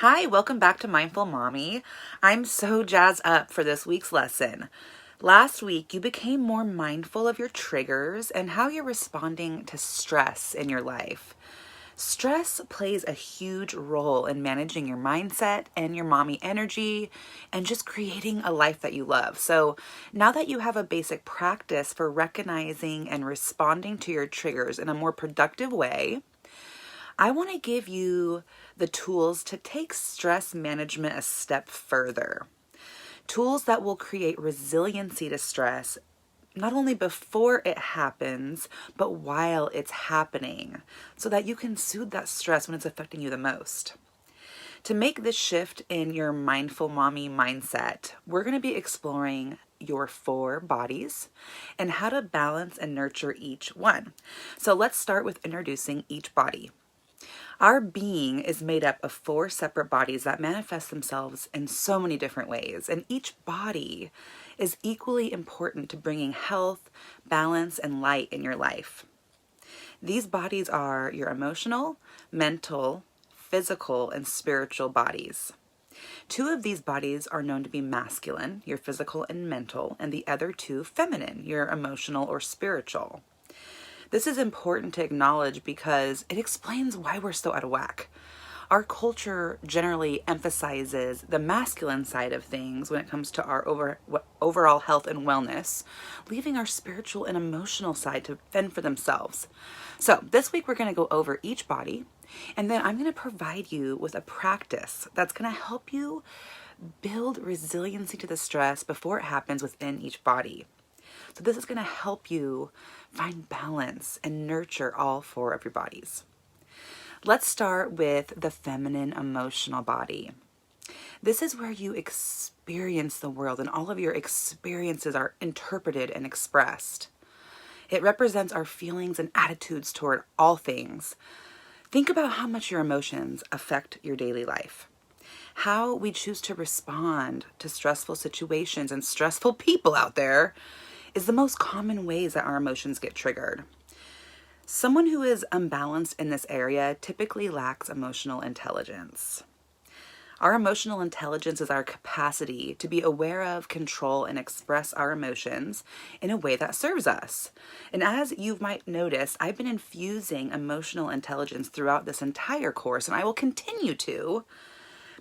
Hi, welcome back to Mindful Mommy. I'm so jazzed up for this week's lesson. Last week, you became more mindful of your triggers and how you're responding to stress in your life. Stress plays a huge role in managing your mindset and your mommy energy and just creating a life that you love. So now that you have a basic practice for recognizing and responding to your triggers in a more productive way, I want to give you the tools to take stress management a step further. Tools that will create resiliency to stress, not only before it happens, but while it's happening, so that you can soothe that stress when it's affecting you the most. To make this shift in your mindful mommy mindset, we're going to be exploring your 4 bodies and how to balance and nurture each one. So let's start with introducing each body. Our being is made up of 4 separate bodies that manifest themselves in so many different ways, and each body is equally important to bringing health, balance, and light in your life. These bodies are your emotional, mental, physical, and spiritual bodies. 2 of these bodies are known to be masculine, your physical and mental, and the other 2 feminine, your emotional or spiritual. This is important to acknowledge because it explains why we're so out of whack. Our culture generally emphasizes the masculine side of things when it comes to our overall health and wellness, leaving our spiritual and emotional side to fend for themselves. So this week we're going to go over each body, and then I'm going to provide you with a practice that's going to help you build resiliency to the stress before it happens within each body. So this is going to help you find balance and nurture all 4 of your bodies. Let's start with the feminine emotional body. This is where you experience the world and all of your experiences are interpreted and expressed. It represents our feelings and attitudes toward all things. Think about how much your emotions affect your daily life. How we choose to respond to stressful situations and stressful people out there is the most common ways that our emotions get triggered. Someone who is unbalanced in this area typically lacks emotional intelligence. Our emotional intelligence is our capacity to be aware of, control, and express our emotions in a way that serves us. And as you might notice, I've been infusing emotional intelligence throughout this entire course, and I will continue to,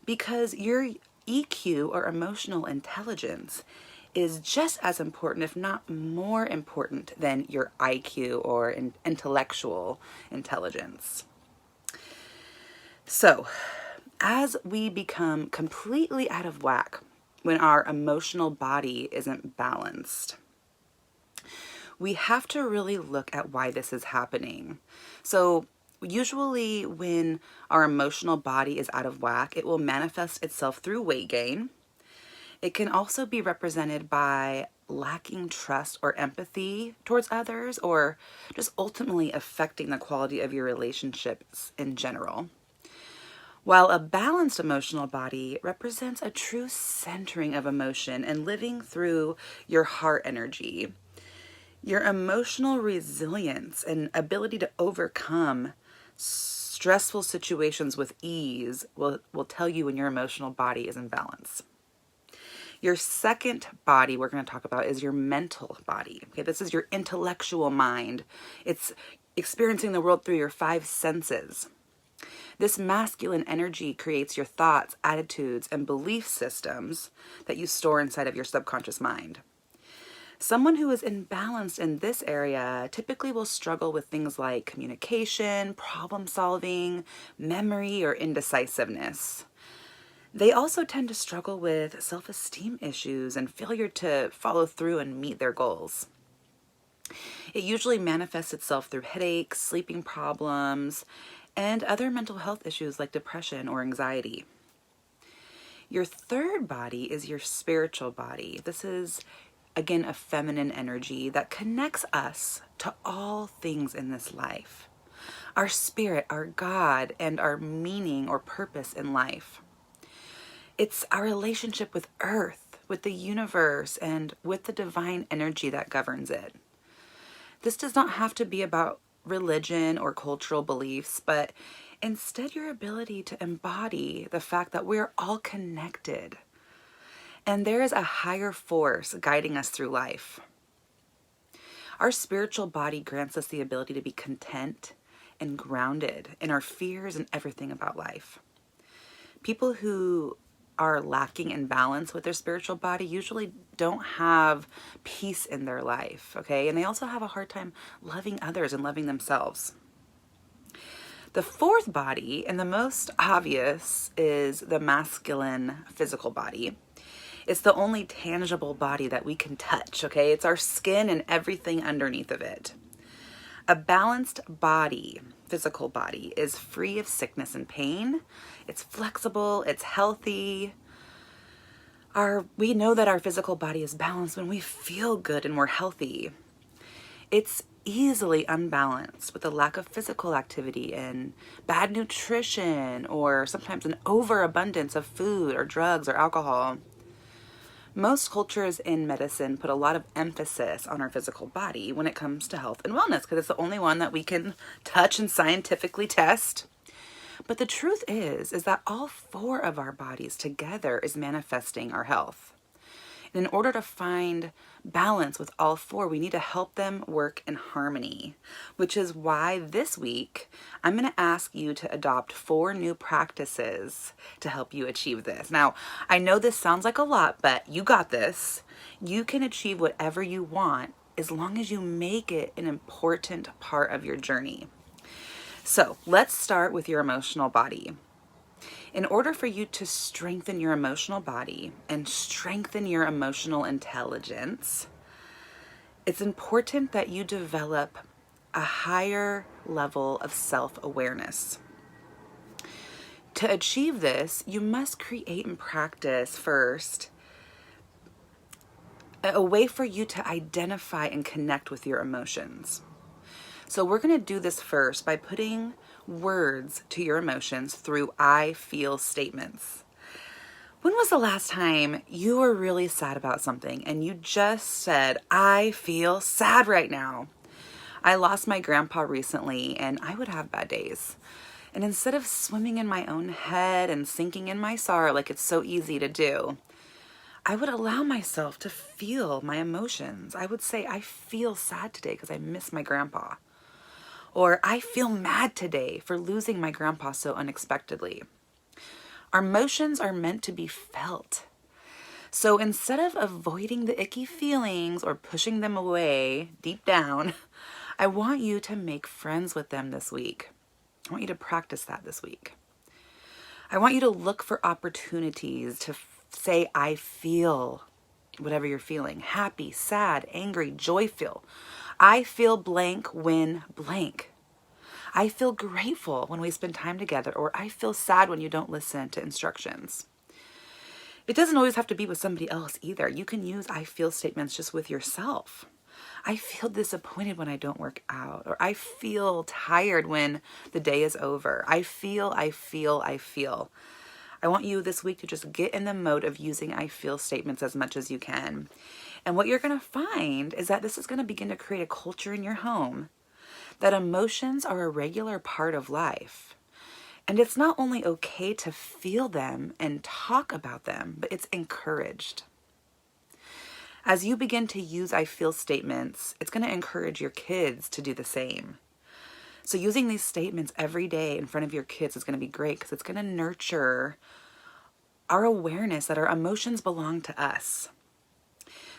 because your EQ or emotional intelligence is just as important, if not more important, than your IQ or intellectual intelligence. So, as we become completely out of whack when our emotional body isn't balanced, we have to really look at why this is happening. So, usually when our emotional body is out of whack, it will manifest itself through weight gain. It can also be represented by lacking trust or empathy towards others, or just ultimately affecting the quality of your relationships in general. While a balanced emotional body represents a true centering of emotion and living through your heart energy. Your emotional resilience and ability to overcome stressful situations with ease will tell you when your emotional body is in balance. Your second body we're going to talk about is your mental body. Okay, this is your intellectual mind. It's experiencing the world through your 5 senses. This masculine energy creates your thoughts, attitudes, and belief systems that you store inside of your subconscious mind. Someone who is imbalanced in this area typically will struggle with things like communication, problem solving, memory, or indecisiveness. They also tend to struggle with self-esteem issues and failure to follow through and meet their goals. It usually manifests itself through headaches, sleeping problems, and other mental health issues like depression or anxiety. Your third body is your spiritual body. This is, again, a feminine energy that connects us to all things in this life. Our spirit, our God, and our meaning or purpose in life. It's our relationship with Earth, with the universe, and with the divine energy that governs it. This does not have to be about religion or cultural beliefs, but Instead, your ability to embody the fact that we're all connected and there is a higher force guiding us through life. Our spiritual body grants us the ability to be content and grounded in our fears and everything about life. People who are lacking in balance with their spiritual body usually don't have peace in their life, okay? And they also have a hard time loving others and loving themselves. The fourth body, and the most obvious, is the masculine physical body. It's the only tangible body that we can touch, okay? It's our skin and everything underneath of it. A balanced body, physical body, is free of sickness and pain. It's flexible, it's healthy. We know that our physical body is balanced when we feel good and we're healthy. It's easily unbalanced with a lack of physical activity and bad nutrition, or sometimes an overabundance of food or drugs or alcohol. Most cultures in medicine put a lot of emphasis on our physical body when it comes to health and wellness because it's the only one that we can touch and scientifically test. But the truth is that all four of our bodies together is manifesting our health. And in order to find balance with all four, we need to help them work in harmony, which is why this week I'm going to ask you to adopt 4 new practices to help you achieve this. Now, I know this sounds like a lot, but you got this. You can achieve whatever you want as long as you make it an important part of your journey. So let's start with your emotional body. In order for you to strengthen your emotional body and strengthen your emotional intelligence, it's important that you develop a higher level of self-awareness. To achieve this, you must create and practice first a way for you to identify and connect with your emotions. So we're going to do this first by putting words to your emotions through I feel statements. When was the last time you were really sad about something and you just said, I feel sad right now? I lost my grandpa recently and I would have bad days. And instead of swimming in my own head and sinking in my sorrow like it's so easy to do, I would allow myself to feel my emotions. I would say, I feel sad today because I miss my grandpa. Or I feel mad today for losing my grandpa so unexpectedly. Our emotions are meant to be felt. So instead of avoiding the icky feelings or pushing them away deep down, I want you to make friends with them this week. I want you to practice that this week. I want you to look for opportunities to say, I feel whatever you're feeling. Happy, sad, angry, joyful. I feel blank when blank. I feel grateful when we spend time together, or I feel sad when you don't listen to instructions. It doesn't always have to be with somebody else either. You can use I feel statements just with yourself. I feel disappointed when I don't work out, or I feel tired when the day is over. I feel. I want you this week to just get in the mode of using I feel statements as much as you can. And what you're going to find is that this is going to begin to create a culture in your home that emotions are a regular part of life. And it's not only okay to feel them and talk about them, but it's encouraged. As you begin to use I feel statements, it's going to encourage your kids to do the same. So using these statements every day in front of your kids is going to be great because it's going to nurture our awareness that our emotions belong to us.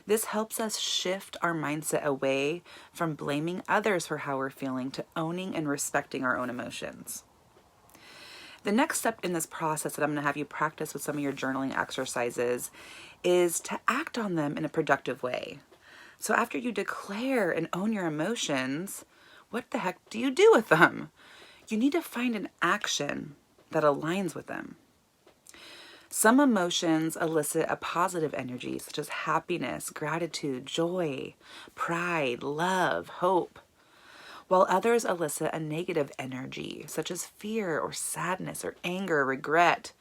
This helps us shift our mindset away from blaming others for how we're feeling to owning and respecting our own emotions. The next step in this process that I'm going to have you practice with some of your journaling exercises is to act on them in a productive way. So after you declare and own your emotions, what the heck do you do with them? You need to find an action that aligns with them. Some emotions elicit a positive energy, such as happiness, gratitude, joy, pride, love, hope, while others elicit a negative energy, such as fear or sadness or anger, regret,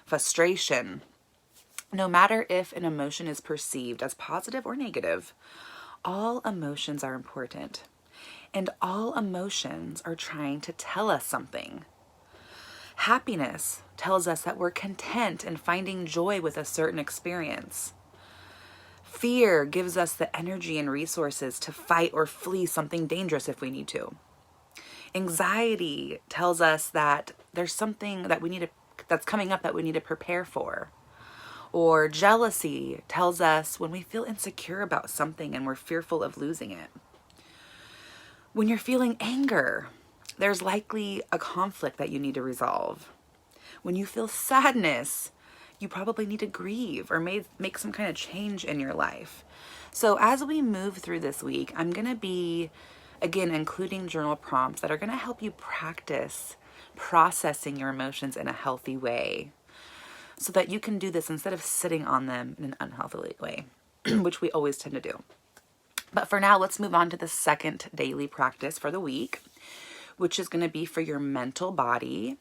frustration. No matter if an emotion is perceived as positive or negative, all emotions are important. And all emotions are trying to tell us something. Happiness tells us that we're content and finding joy with a certain experience. Fear gives us the energy and resources to fight or flee something dangerous if we need to. Anxiety tells us that there's something that that's coming up that we need to prepare for. Or jealousy tells us when we feel insecure about something and we're fearful of losing it. When you're feeling anger, there's likely a conflict that you need to resolve. When you feel sadness, you probably need to grieve or make some kind of change in your life. So as we move through this week, I'm going to be, again, including journal prompts that are going to help you practice processing your emotions in a healthy way so that you can do this instead of sitting on them in an unhealthy way, which we always tend to do. But for now, let's move on to the second daily practice for the week, which is going to be for your mental body.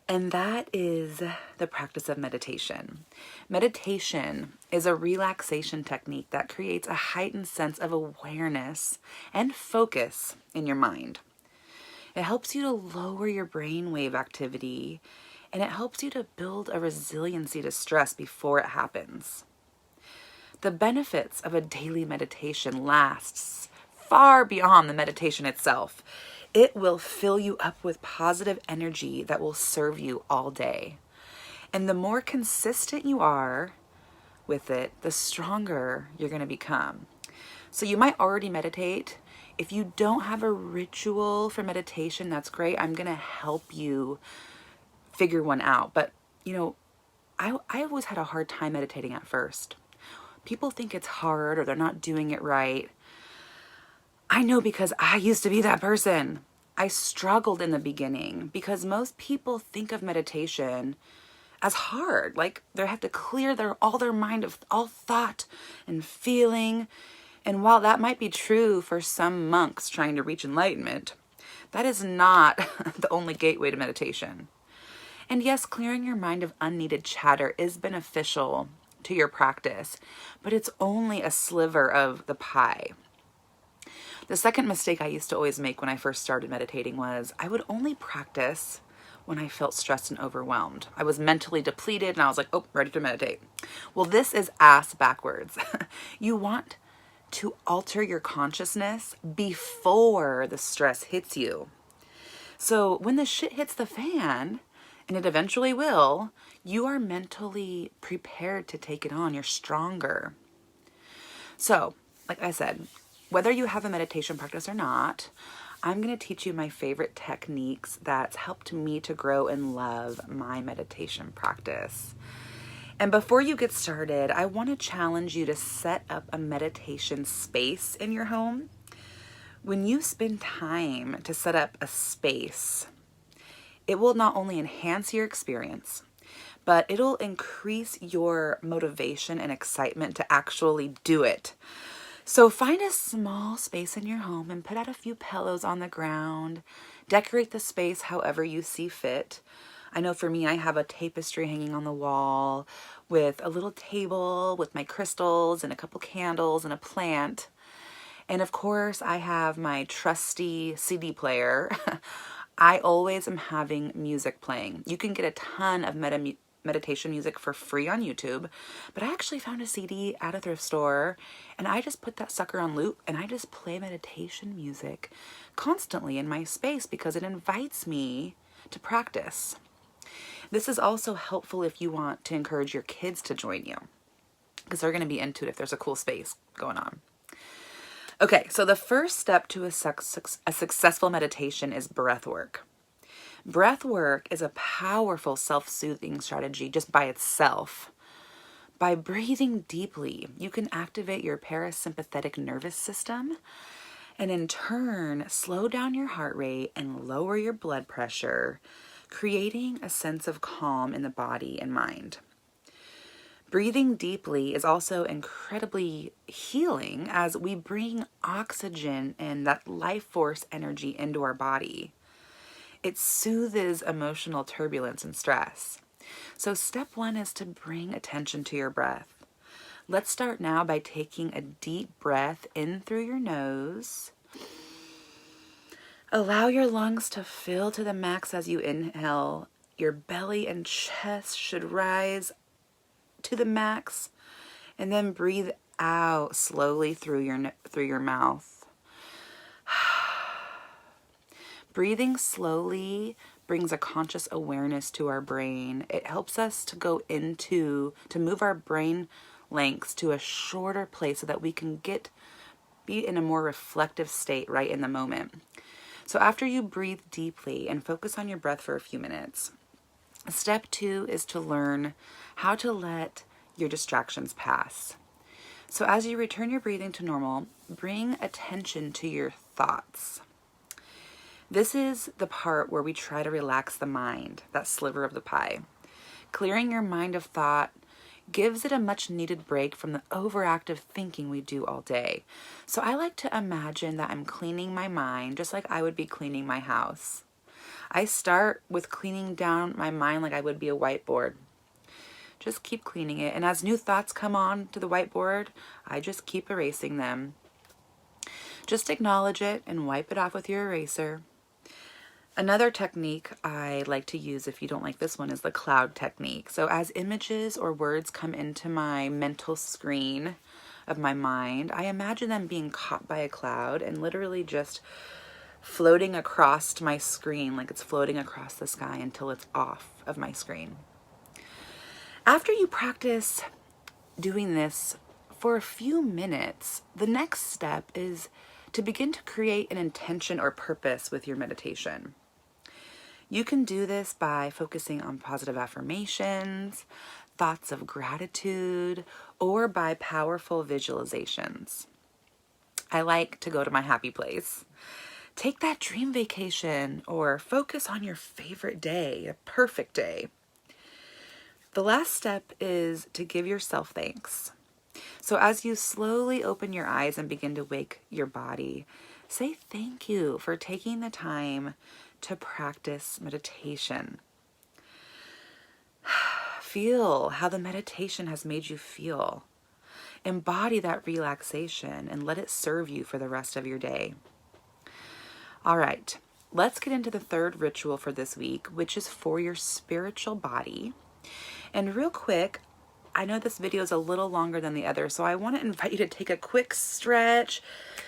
And that is the practice of meditation. Meditation is a relaxation technique that creates a heightened sense of awareness and focus in your mind. It helps you to lower your brainwave activity, and it helps you to build a resiliency to stress before it happens. The benefits of a daily meditation lasts far beyond the meditation itself. It will fill you up with positive energy that will serve you all day. And the more consistent you are with it, the stronger you're going to become. So you might already meditate. If you don't have a ritual for meditation, that's great. I'm going to help you figure one out. But, I always had a hard time meditating at first. People think it's hard or they're not doing it right. I know because I used to be that person. I struggled in the beginning because most people think of meditation as hard. Like they have to clear all their mind of all thought and feeling. And while that might be true for some monks trying to reach enlightenment, that is not the only gateway to meditation. And yes, clearing your mind of unneeded chatter is beneficial to your practice, but it's only a sliver of the pie. The second mistake I used to always make when I first started meditating was I would only practice when I felt stressed and overwhelmed. I was mentally depleted and I was like, oh, ready to meditate. Well, this is ass backwards. You want to alter your consciousness before the stress hits you. So when the shit hits the fan, and it eventually will, you are mentally prepared to take it on. You're stronger. So, like I said, whether you have a meditation practice or not, I'm going to teach you my favorite techniques that's helped me to grow and love my meditation practice. And before you get started, I want to challenge you to set up a meditation space in your home. When you spend time to set up a space, it will not only enhance your experience, but it'll increase your motivation and excitement to actually do it. So find a small space in your home and put out a few pillows on the ground. Decorate the space however you see fit. I know for me, I have a tapestry hanging on the wall with a little table with my crystals and a couple candles and a plant. And of course, I have my trusty CD player. I always am having music playing. You can get a ton of meditation music for free on YouTube, but I actually found a CD at a thrift store and I just put that sucker on loop and I just play meditation music constantly in my space because it invites me to practice. This is also helpful if you want to encourage your kids to join you because they're going to be into it if there's a cool space going on. Okay, so the first step to a successful meditation is breath work. Breath work is a powerful self-soothing strategy just by itself. By breathing deeply, you can activate your parasympathetic nervous system and in turn slow down your heart rate and lower your blood pressure, creating a sense of calm in the body and mind. Breathing deeply is also incredibly healing as we bring oxygen and that life force energy into our body. It soothes emotional turbulence and stress. So step one is to bring attention to your breath. Let's start now by taking a deep breath in through your nose. Allow your lungs to fill to the max as you inhale Your belly and chest should rise to the max, and then breathe out slowly through your mouth. Breathing slowly brings a conscious awareness to our brain. It helps us to move our brain lengths to a shorter place so that we can be in a more reflective state right in the moment. So after you breathe deeply and focus on your breath for a few minutes, step 2 is to learn how to let your distractions pass. So as you return your breathing to normal, bring attention to your thoughts. This is the part where we try to relax the mind, that sliver of the pie. Clearing your mind of thought gives it a much needed break from the overactive thinking we do all day. So I like to imagine that I'm cleaning my mind just like I would be cleaning my house. I start with cleaning down my mind like I would be a whiteboard. Just keep cleaning it, and as new thoughts come on to the whiteboard, I just keep erasing them. Just acknowledge it and wipe it off with your eraser. Another technique I like to use, if you don't like this one, is the cloud technique. So as images or words come into my mental screen of my mind, I imagine them being caught by a cloud and literally just floating across my screen like it's floating across the sky until it's off of my screen. After you practice doing this for a few minutes, the next step is to begin to create an intention or purpose with your meditation. You can do this by focusing on positive affirmations, thoughts of gratitude, or by powerful visualizations. I like to go to my happy place. Take that dream vacation or focus on your favorite day, a perfect day. The last step is to give yourself thanks. So as you slowly open your eyes and begin to wake your body, say thank you for taking the time to practice meditation. Feel how the meditation has made you feel. Embody that relaxation and let it serve you for the rest of your day. All right, let's get into the third ritual for this week, which is for your spiritual body. And real quick, I know this video is a little longer than the other, so I want to invite you to take a quick stretch,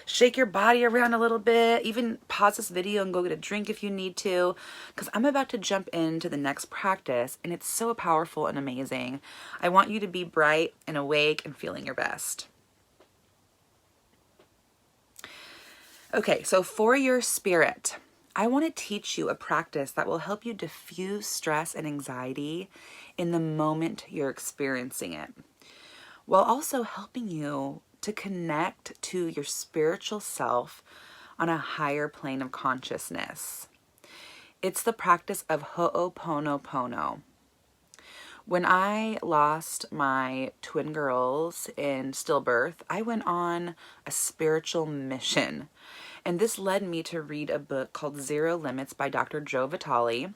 shake your body around a little bit, even pause this video and go get a drink if you need to, because I'm about to jump into the next practice, and it's so powerful and amazing. I want you to be bright and awake and feeling your best. Okay, so for your spirit, I want to teach you a practice that will help you diffuse stress and anxiety in the moment you're experiencing it, while also helping you to connect to your spiritual self on a higher plane of consciousness. It's the practice of Ho'oponopono. When I lost my twin girls in stillbirth, I went on a spiritual mission. And this led me to read a book called Zero Limits by Dr. Joe Vitale.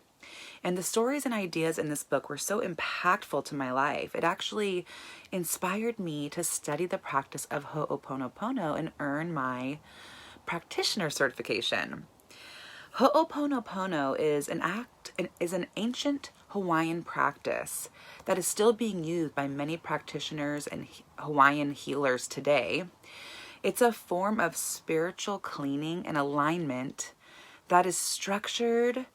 And the stories and ideas in this book were so impactful to my life. It actually inspired me to study the practice of Ho'oponopono and earn my practitioner certification. Ho'oponopono is an ancient Hawaiian practice that is still being used by many practitioners and Hawaiian healers today. It's a form of spiritual cleaning and alignment that is structured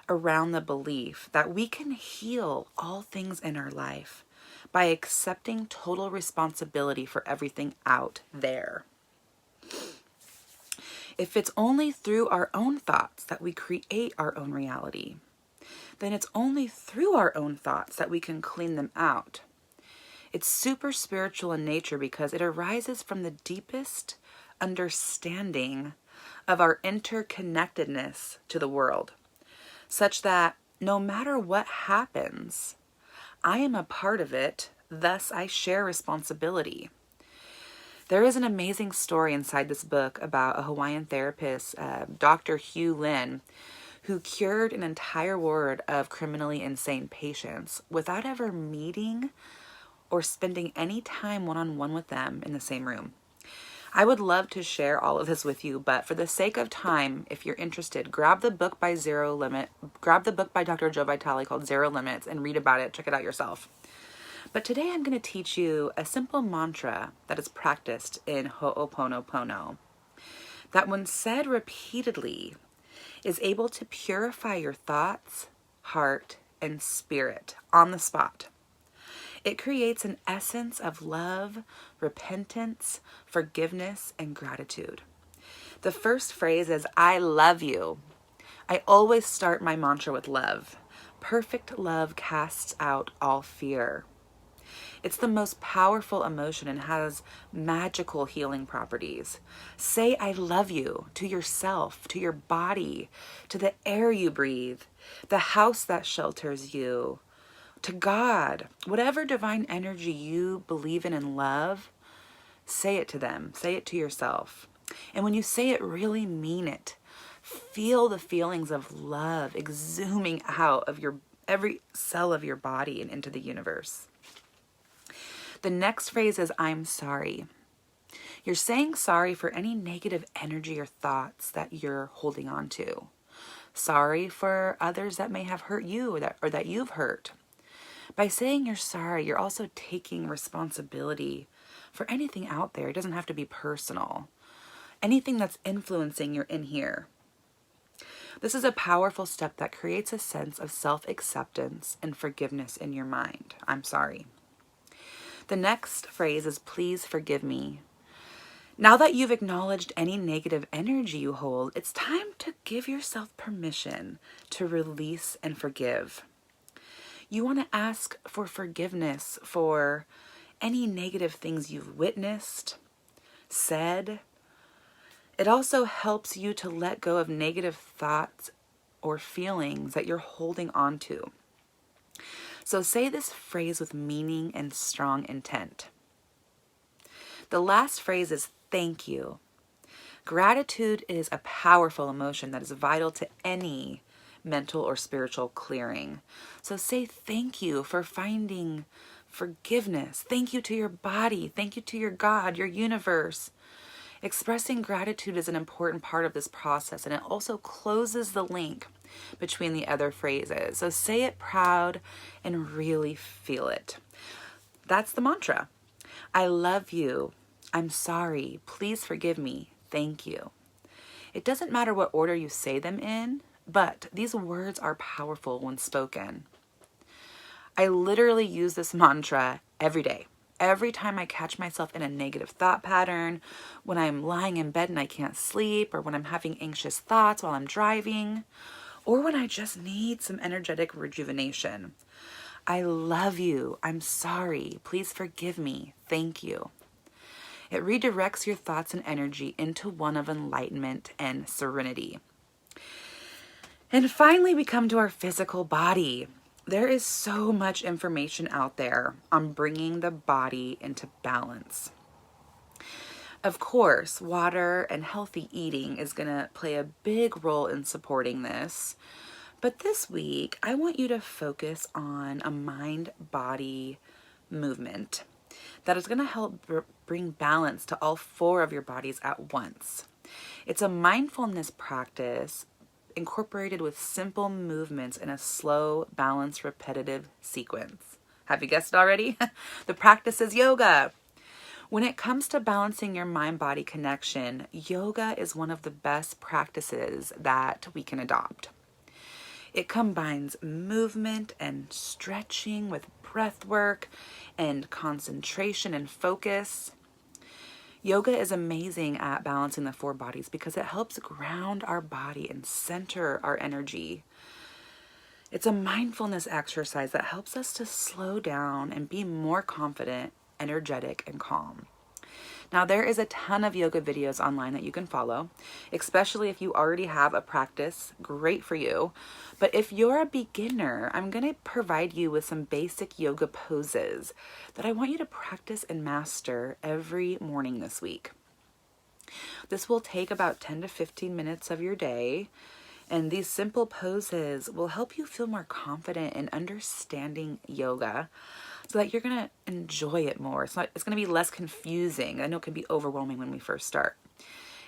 around the belief that we can heal all things in our life by accepting total responsibility for everything out there. If it's only through our own thoughts that we create our own reality, then it's only through our own thoughts that we can clean them out. It's super spiritual in nature because it arises from the deepest understanding of our interconnectedness to the world, such that no matter what happens, I am a part of it, thus I share responsibility. There is an amazing story inside this book about a Hawaiian therapist, Dr. Hugh Lin, who cured an entire ward of criminally insane patients without ever meeting or spending any time one-on-one with them in the same room. I would love to share all of this with you, but for the sake of time, if you're interested, grab the book by Dr. Joe Vitale called Zero Limits and read about it. Check it out yourself. But today I'm going to teach you a simple mantra that is practiced in Ho'oponopono that when said repeatedly is able to purify your thoughts, heart, and spirit on the spot. It creates an essence of love, repentance, forgiveness, and gratitude. The first phrase is, I love you. I always start my mantra with love. Perfect love casts out all fear. It's the most powerful emotion and has magical healing properties. Say I love you to yourself, to your body, to the air you breathe, the house that shelters you, to God, whatever divine energy you believe in and love, say it to them, say it to yourself. And when you say it, really mean it. Feel the feelings of love exhuming out of every cell of your body and into the universe. The next phrase is, I'm sorry. You're saying sorry for any negative energy or thoughts that you're holding on to. Sorry for others that may have hurt you or that you've hurt. By saying you're sorry, you're also taking responsibility for anything out there. It doesn't have to be personal. Anything that's influencing your in here. This is a powerful step that creates a sense of self-acceptance and forgiveness in your mind. I'm sorry. The next phrase is, please forgive me. Now that you've acknowledged any negative energy you hold, it's time to give yourself permission to release and forgive. You want to ask for forgiveness for any negative things you've witnessed, said. It also helps you to let go of negative thoughts or feelings that you're holding on to. So say this phrase with meaning and strong intent. The last phrase is thank you. Gratitude is a powerful emotion that is vital to any mental or spiritual clearing. So say thank you for finding forgiveness. Thank you to your body. Thank you to your God, your universe. Expressing gratitude is an important part of this process, and it also closes the link between the other phrases. So say it proud and really feel it. That's the mantra. I love you. I'm sorry. Please forgive me. Thank you. It doesn't matter what order you say them in, but these words are powerful when spoken. I literally use this mantra every day. Every time I catch myself in a negative thought pattern, when I'm lying in bed and I can't sleep, or when I'm having anxious thoughts while I'm driving, or when I just need some energetic rejuvenation. I love you. I'm sorry. Please forgive me. Thank you. It redirects your thoughts and energy into one of enlightenment and serenity. And finally, we come to our physical body. There is so much information out there on bringing the body into balance. Of course, water and healthy eating is going to play a big role in supporting this. But this week, I want you to focus on a mind-body movement that is going to help bring balance to all four of your bodies at once. It's a mindfulness practice incorporated with simple movements in a slow, balanced, repetitive sequence. Have you guessed already? The practice is yoga. When it comes to balancing your mind-body connection, yoga is one of the best practices that we can adopt. It combines movement and stretching with breath work and concentration and focus. Yoga is amazing at balancing the four bodies because it helps ground our body and center our energy. It's a mindfulness exercise that helps us to slow down and be more confident, energetic, and calm. Now, there is a ton of yoga videos online that you can follow, especially if you already have a practice. Great for you. But if you're a beginner, I'm going to provide you with some basic yoga poses that I want you to practice and master every morning this week. This will take about 10 to 15 minutes of your day, and these simple poses will help you feel more confident in understanding yoga. so that you're going to enjoy it more. It's going to be less confusing. I know it can be overwhelming when we first start.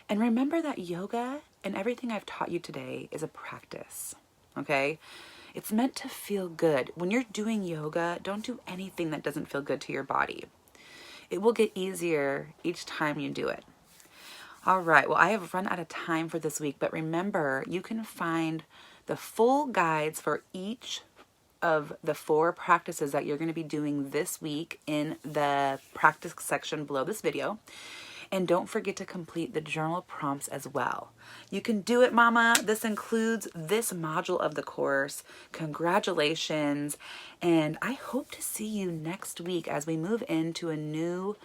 And remember that yoga and everything I've taught you today is a practice, okay? It's meant to feel good. When you're doing yoga, don't do anything that doesn't feel good to your body. It will get easier each time you do it. All right, well, I have run out of time for this week, but remember, you can find the full guides for each of the 4 practices that you're going to be doing this week in the practice section below this video. And don't forget to complete the journal prompts as well. You can do it, mama. This includes this module of the course. Congratulations. And I hope to see you next week as we move into a new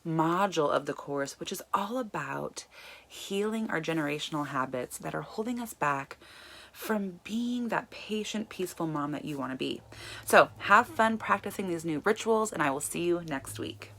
module of the course, which is all about healing our generational habits that are holding us back from being that patient, peaceful mom that you want to be. So have fun practicing these new rituals, and I will see you next week.